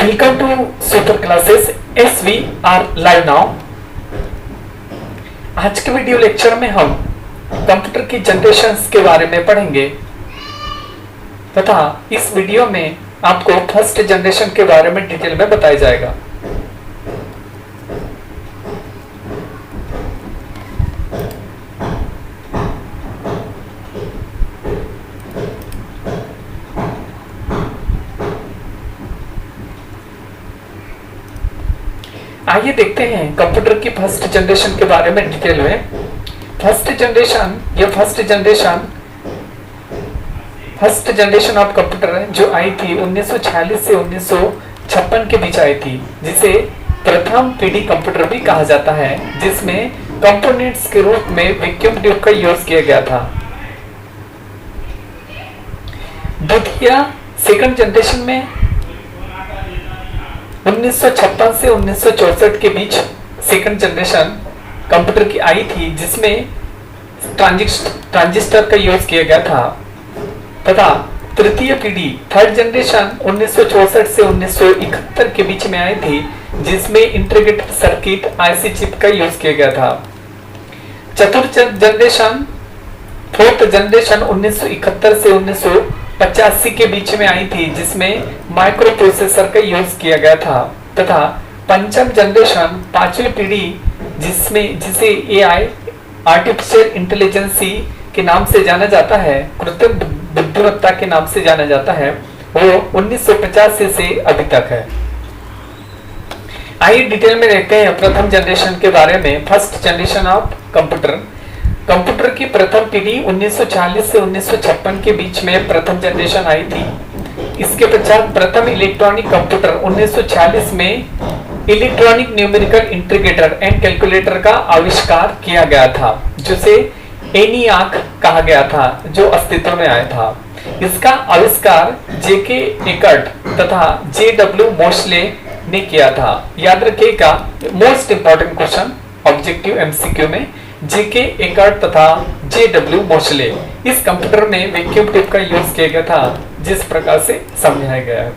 Welcome to Super Classes SVR Live Now। आज के video lecture में हम कंप्यूटर की जनरेशंस के बारे में पढ़ेंगे तथा इस वीडियो में आपको फर्स्ट जनरेशन के बारे में डिटेल में बताया जाएगा। आइए देखते हैं कंप्यूटर की फर्स्ट जनरेशन के बारे में डिटेल में। फर्स्ट जनरेशन ऑफ कंप्यूटर जो आई थी 1946 से 1956 के बीच आई थी, जिसे प्रथम पीढ़ी कंप्यूटर भी कहा जाता है, जिसमें कंपोनेंट्स के रूप में वैक्यूम ट्यूब का यूज किया गया था। द्वितीय सेकंड जनरेशन में 1956 से 1964 के बीच सेकंड जनरेशन कंप्यूटर की आई थी, जिसमें ट्रांजिस्टर का यूज किया गया था। तथा तृतीय पीढ़ी थर्ड जनरेशन 1964 से 1971 के बीच में आई थी, जिसमें इंटीग्रेटेड सर्किट आईसी चिप का यूज किया गया था। चतुर्थ जनरेशन फोर्थ जनरेशन 1971 से 1985 के बीच में आई थी, जिसमें माइक्रो प्रोसेसर का यूज किया गया था। तथा पंचम जनरेशन पांचवी पीढ़ी जिसे एआई आर्टिफिशियल इंटेलिजेंसी के नाम से जाना जाता है, कृत्रिम बुद्धिमत्ता के नाम से जाना जाता है, वो 1985 से अभी तक है। आइए डिटेल में देखते हैं प्रथम जनरेशन के बारे में। फर्स्ट जनरेशन ऑफ कंप्यूटर की प्रथम पीढ़ी 1940 से 1956 के बीच में प्रथम जनरेशन आई थी। इसके पश्चात प्रथम इलेक्ट्रॉनिक कंप्यूटर 1946 में electronic numerical integrator and calculator का आविष्कार किया गया था, जिसे एनियाक कहा गया था, जो अस्तित्व में आया था। इसका आविष्कार जेके एकर्ट तथा जेडब्ल्यू मोस्ले ने किया था। याद रखिएगा, most important question objective MCQ में जेके एकर्ट तथा जेडब्ल्यू मोस्ले। इस कंप्यूटर में वैक्यूम ट्यूब का यूज किया गया था, जिस प्रकार से समझाया गया है।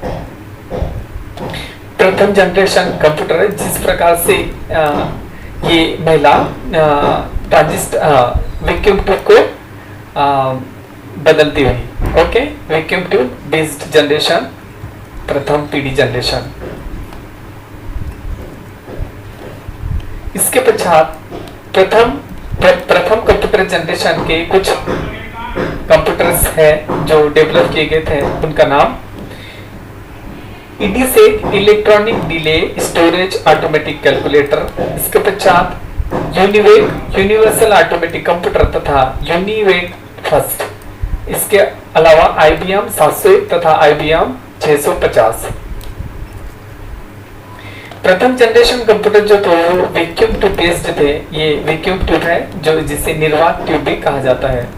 प्रथम जनरेशन कंप्यूटर जिस प्रकार से ये महिला वैक्यूम ट्यूब को बदलती हुई। Okay, vacuum tube based generation, प्रथम पीढ़ी जनरेशन। इसके पश्चात प्रथम कंप्यूटर जनरेशन के कुछ कंप्यूटर्स हैं जो डेवलप किए गए थे। उनका नाम EDSAC electronic delay storage automatic calculator, इसके पश्चात यूनिवेक यूनिवर्सल ऑटोमेटिक कंप्यूटर तथा यूनिवेक फर्स्ट। इसके अलावा IBM 701 तथा IBM 650। प्रथम जनरेशन कंप्यूटर जो थे वो वैक्यूम ट्यूब बेस्ड थे। ये वैक्यूम ट्यूब है जो जिसे निर्वात ट्यूब भी कहा जाता है।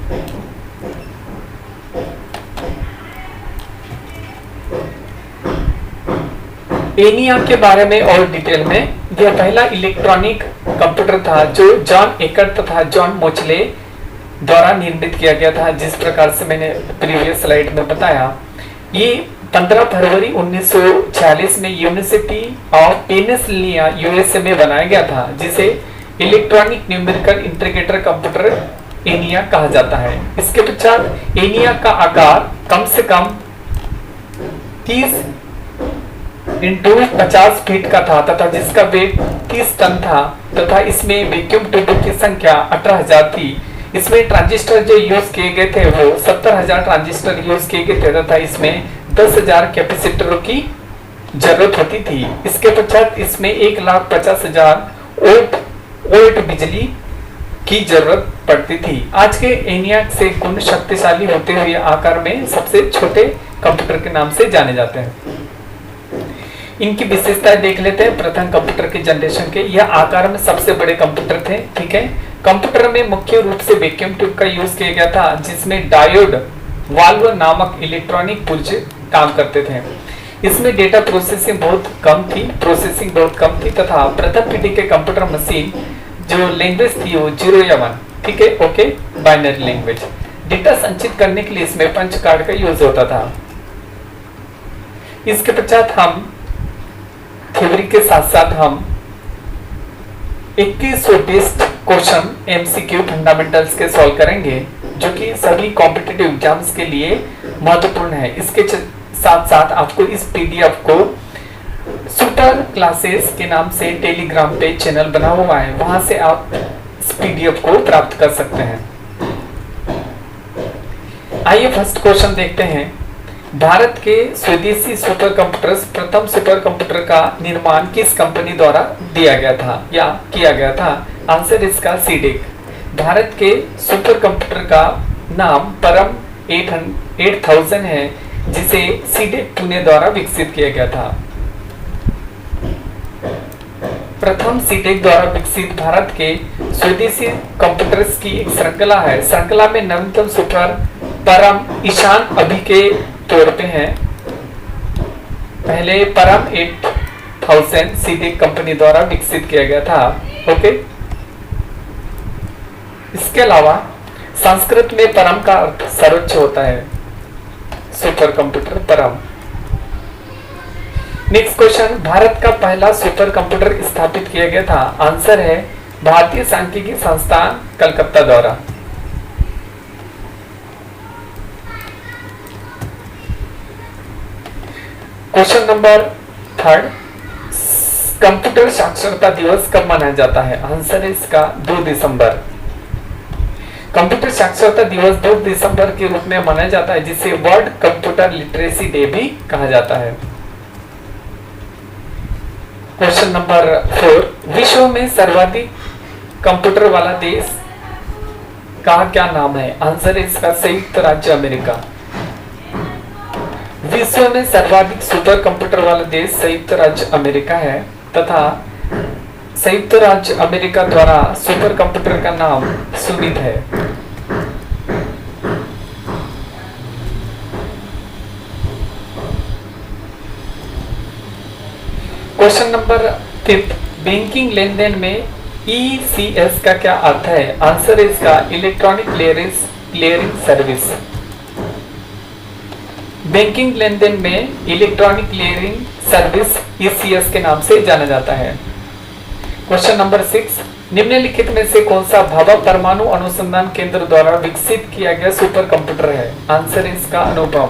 एनियाक के बारे में और डिटेल में, यह पहला इलेक्ट्रॉनिक कंप्यूटर था जो जॉन एकर्ट तथा जॉन मोचले द्वारा निर्मित किया गया था, जिस प्रकार से मैंने प्रीवियस स्लाइड में बताया। ये 15 फरवरी 1946 में यूनिवर्सिटी ऑफ पेनिसिल्वेनिया USA में बनाया गया था, जिसे electronic numerical integrator computer ENIAC कहा जाता है। इसके पश्चात एनियाक का आकार कम से कम 30 इंटू 50 फीट का था तथा जिसका वेट 30 टन था तथा इसमें वैक्यूम ट्यूब की संख्या 18,000 थी। इसमें ट्रांजिस्टर जो यूज किए गए थे वो 70,000 ट्रांजिस्टर यूज किए गए थे तथा इसमें 10,000 कैपेसिटरों की जरूरत होती थी। इसके पश्चात इसमें 1,50,000 वोल्ट बिजली की जरूरत पड़ती थी। आज के एनियाक से गुण शक्तिशाली होते हुए आकार में सबसे छोटे कंप्यूटर के नाम से जाने जाते हैं। इनकी विशेषताएं देख लेते हैं। प्रथम कंप्यूटर के जनरेशन के, यह आकार में सबसे बड़े कंप्यूटर थे। ठीक है, कंप्यूटर में मुख्य रूप से वैक्यूम ट्यूब का यूज किया गया था, जिसमें डायोड वाल्व नामक इलेक्ट्रॉनिक पुर्जे काम करते थे। इसमें डेटा प्रोसेसिंग बहुत कम थी तथा प्रथम पीढ़ी के कंप्यूटर मशीन जो लैंग्वेज थी वो 0 या 1, ठीक है, ओके, बाइनरी लैंग्वेज। डेटा संचित करने के लिए इसमें पंच कार्ड का यूज होता था। इसके पश्चात हम थ्योरी के साथ साथ हम 21 बेस्ड क्वेश्चन एमसीक्यू फंडामेंटल्स के सॉल्व करेंगे, जो कि सभी कॉम्पिटिटिव एग्जाम्स के लिए महत्वपूर्ण है। इसके साथ साथ आपको इस पीडीएफ को सुपर क्लासेस के नाम से टेलीग्राम पे चैनल बना हुआ है, वहां से आप इस पीडीएफ को प्राप्त कर सकते हैं। आइए फर्स्ट क्वेश्चन देखते हैं। भारत के स्वदेशी सुपर कंप्यूटर्स प्रथम सुपर कंप्यूटर का निर्माण किस कंपनी द्वारा दिया गया था या किया गया था? आंसर इसका सीडेक। भारत के सुपर कंप्यूटर का नाम परम 8000 है, जिसे सीडेक पुणे द्वारा विकसित किया गया था। प्रथम सीडेक द्वारा विकसित भारत के स्वदेशी कंप्यूटर्स की एक श्रृंखला है। श्रृंखला में नवीनतम सुपर परम ईशान अभी के तौर पे है। पहले परम 8000 सीडेक कंपनी द्वारा विकसित किया गया था। ओके, इसके अलावा संस्कृत में परम का अर्थ सर्वोच्च होता है। सुपर कंप्यूटर परम। नेक्स्ट क्वेश्चन, भारत का पहला सुपर कंप्यूटर स्थापित किया गया था। आंसर है भारतीय सांख्यिकी संस्थान कलकत्ता द्वारा। क्वेश्चन नंबर 3, कंप्यूटर साक्षरता दिवस कब मनाया जाता है? आंसर है इसका 2 दिसंबर। कंप्यूटर साक्षरता दिवस 2 दिसंबर के रूप में मनाया जाता है, जिसे वर्ल्ड कंप्यूटर लिटरेसी डे भी कहा जाता है। क्वेश्चन नंबर 4, विश्व में सर्वाधिक कंप्यूटर वाला देश का क्या नाम है? आंसर है इसका संयुक्त राज्य अमेरिका। विश्व में सर्वाधिक सुपर कंप्यूटर वाला देश संयुक्त राज्य अमेरिका है तथा संयुक्त राज्य अमेरिका द्वारा सुपर कंप्यूटर का नाम सुनित है। क्वेश्चन नंबर 5, बैंकिंग लेनदेन में ईसीएस का क्या अर्थ है? आंसर है इसका इलेक्ट्रॉनिक क्लियरिंग सर्विस। बैंकिंग लेनदेन में इलेक्ट्रॉनिक क्लियरिंग सर्विस ईसीएस के नाम से जाना जाता है। क्वेश्चन नंबर 6, निम्नलिखित में से कौन सा भाभा परमाणु अनुसंधान केंद्र द्वारा विकसित किया गया सुपर कंप्यूटर है? आंसर है इसका अनुपम।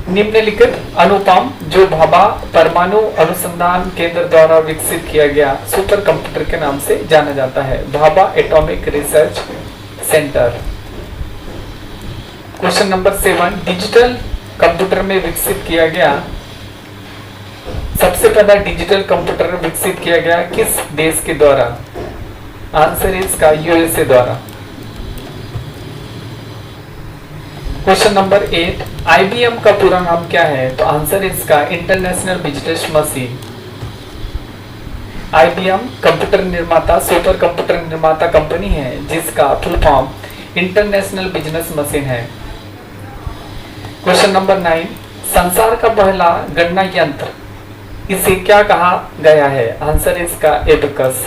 निम्नलिखित अनुपम जो भाभा परमाणु अनुसंधान केंद्र द्वारा विकसित किया गया सुपर कंप्यूटर के नाम से जाना जाता है, Bhabha atomic research centre. Question number 7, digital computer में विकसित किया गया सबसे पहला डिजिटल कंप्यूटर विकसित किया गया किस देश के द्वारा? आंसर है इसका यूएसए द्वारा। क्वेश्चन नंबर 8, आईबीएम का पूरा नाम क्या है? तो आंसर है इसका international business machine. IBM computer निर्माता सुपर कंप्यूटर निर्माता कंपनी है, जिसका full form international business machine है। क्वेश्चन नंबर 9, संसार का पहला गणना यंत्र इसे क्या कहा गया है? आंसर इसका एबेकस।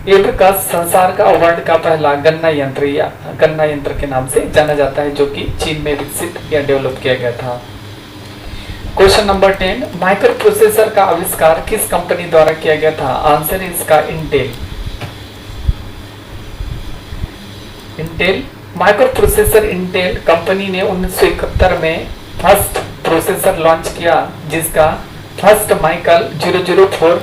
एबेकस संसार का वर्ल्ड का पहला गणना यंत्र या गणना यंत्र के नाम से जाना जाता है, जो कि चीन में विकसित या डेवलप किया गया था। क्वेश्चन नंबर 10, माइक्रो प्रोसेसर का आविष्कार किस कंपनी द्वारा किया गया था? आंसर इसका Intel. Intel micro processor Intel company ने 1971 में फर्स्ट प्रोसेसर लॉन्च किया, जिसका फर्स्ट माइकल 004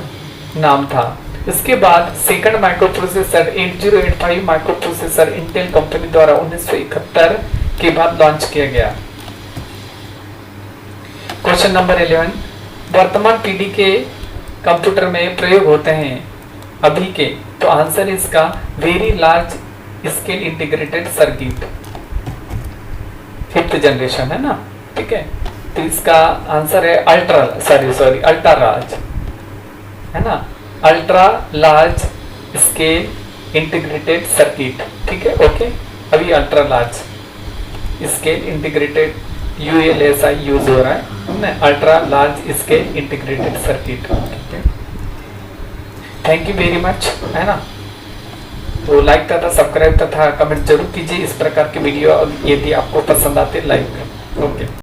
नाम था। इसके बाद second micro processor 8085 micro processor Intel company द्वारा 1971 के बाद लॉन्च किया गया। क्वेश्चन नंबर 11, वर्तमान पीढ़ी के कंप्यूटर में प्रयोग होते हैं अभी के? तो आंसर इसका very large scale integrated circuit, 5th generation है ना, ठीक है। तो इसका आंसर है अल्ट्रा लार्ज है ना, ultra large scale integrated circuit, ठीक है। ओके, अभी ultra large scale integrated ULSI use हो रहा है, ultra large scale integrated circuit, ठीक है। थैंक यू वेरी मच, है ना। तो लाइक तथा सब्सक्राइब तथा कमेंट जरूर कीजिए इस प्रकार के वीडियो, यदि आपको पसंद आते लाइक। ओके।